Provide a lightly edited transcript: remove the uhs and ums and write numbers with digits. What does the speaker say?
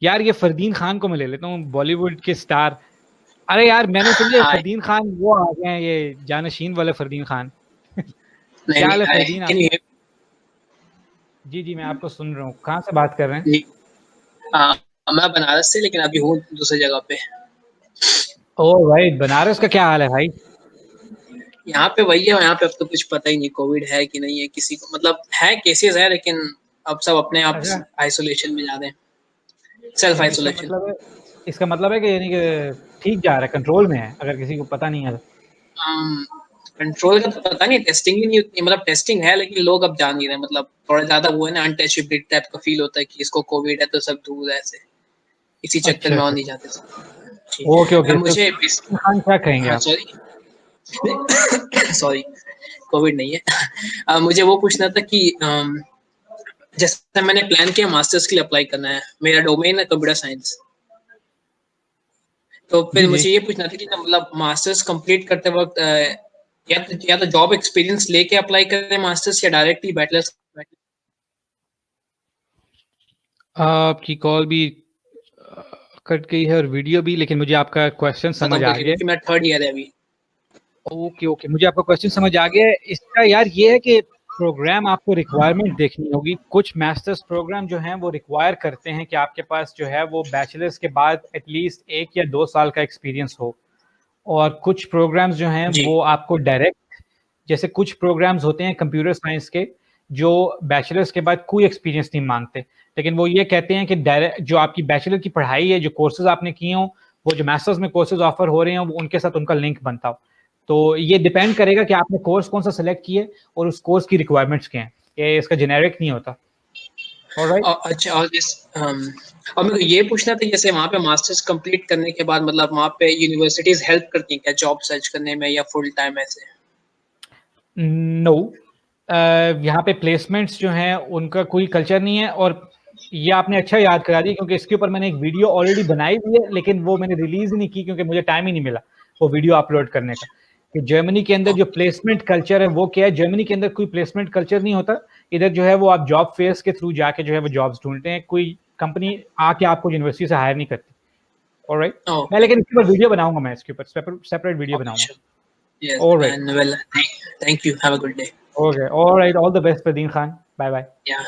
यार ये फरदीन खान को मैं ले लेता हूँ, बॉलीवुड के स्टार। अरे यार मैंने सुनिए हाँ। फरदीन खान वो आ गए हैं, ये जानशीन वाले फरदीन खान। नहीं क्या नहीं हाल है हाय, फरदीन, कैन आप? यू? जी जी मैं आपको सुन रहा हूँ, कहाँ से बात कर रहे हैं? जी। हाँ, मैं बनारस से, लेकिन अभी हूँ दूसरी जगह पे। ओ भाई बनारस का क्या हाल है भाई? यहाँ पे वही है, यहाँ पे अब तो कुछ पता ही नहीं कोविड है कि नहीं है, किसी को मतलब है, केसेस है, लेकिन अब सब अपने आप अच्छा, आइसोलेशन में जा रहे हैं, सेल्फ इसका आइसोलेशन। मतलब है, इसका मतलब है कि यानी कि ठीक जा रहा है, कंट्रोल में है, अगर किसी को पता नहीं है तो। कंट्रोल का तो पता नहीं, टेस्टिंग ही नहीं उतनी, मतलब टेस्टिंग है लेकिन लोग अब जान नहीं रहे, मतलब थोड़ा ज्यादा वो है ना, अनटचेबिलिटी टाइप का फील होता है कि इसको कोविड है तो सब दूर है ऐसे, इसी चक्कर अच्छा में और अच्छा, नहीं जाते सब। जी। ओके ओके, तो मुझे फरदीन खान क्या कहेंगे हाँ आप? सॉरी, सॉरी, कोविड नहीं है। मुझे वो पूछना था कि जैसे मैंने प्लान किया मास्टर्स के लिए अप्लाई करना है, मेरा डोमेन है कंप्यूटर साइंस, तो जी फिर जी, मुझे ये पूछना था कि मतलब मास्टर्स कंप्लीट करते वक्त या तो जॉब एक्सपीरियंस लेके अप्लाई करें मास्टर्स, या डायरेक्टली बैचलर्स। आपकी कॉल भी कट गई है और वीडियो भी, लेकिन मुझे आपका क्वेश्चन समझ खत्म आ करके, गया। क्योंकि मेरा थर्ड ईयर है अभी। ओके ओके, मुझे आपका क्वेश्चन समझ आ गया है। इसका यार ये है कि प्रोग्राम आपको रिक्वायरमेंट देखनी होगी। कुछ मास्टर्स प्रोग्राम जो हैं वो रिक्वायर करते हैं कि आपके पास जो है वो बैचलर्स के बाद एटलीस्ट 1 या 2 साल का एक्सपीरियंस हो। और कुछ प्रोग्राम्स जो हैं जी। वो आपको डायरेक्ट, जैसे कुछ प्रोग्राम्स होते हैं कंप्यूटर साइंस के जो बैचलर्स के बाद कोई एक्सपीरियंस नहीं मांगते, लेकिन वो ये कहते हैं कि डायरेक्ट जो आपकी बैचलर की पढ़ाई है, जो कोर्सेज आपने किए हों, वो जो मास्टर्स में कोर्सेज ऑफर हो रहे हैं वो उनके साथ उनका लिंक बनता हो। तो ये डिपेंड करेगा कि आपने कोर्स कौन सा सिलेक्ट किए और उस कोर्स की रिक्वायरमेंट्स क्या हैं, ये इसका जेनेरिक नहीं होता। ऑलराइट। अच्छा, और मेरे को ये पूछना था, जैसे वहाँ पे मास्टर्स कंप्लीट करने के बाद मतलब वहाँ पे यूनिवर्सिटीज हेल्प करती हैं क्या जॉब सर्च करने में, या फुल टाइम ऐसे? नो, यहाँ पे प्लेसमेंट्स जो हैं उनका कोई कल्चर नहीं है। और ये आपने अच्छा याद करा दिया, क्योंकि इसके ऊपर मैंने एक वीडियो ऑलरेडी बनाई हुई है, लेकिन वो मैंने रिलीज नहीं की क्योंकि मुझे टाइम ही नहीं मिला वो वीडियो अपलोड करने का। कि जर्मनी के अंदर जो प्लेसमेंट कल्चर है वो क्या है, जर्मनी के अंदर कोई प्लेसमेंट कल्चर नहीं होता। इधर जो है वो आप जॉब फेयर्स के थ्रू जाके जो है वो जॉब्स ढूंढते हैं, कोई कंपनी आके आपको यूनिवर्सिटी से हायर नहीं करती। ऑलराइट, मैं ओके। लेकिन इसके ऊपर वीडियो बनाऊंगा, मैं इसके ऊपर सेपरेट वीडियो बनाऊंगा। अच्छा। Yes alright, and well, thank you, have a good day. Okay, alright, all the best Fardeen Khan, bye bye. या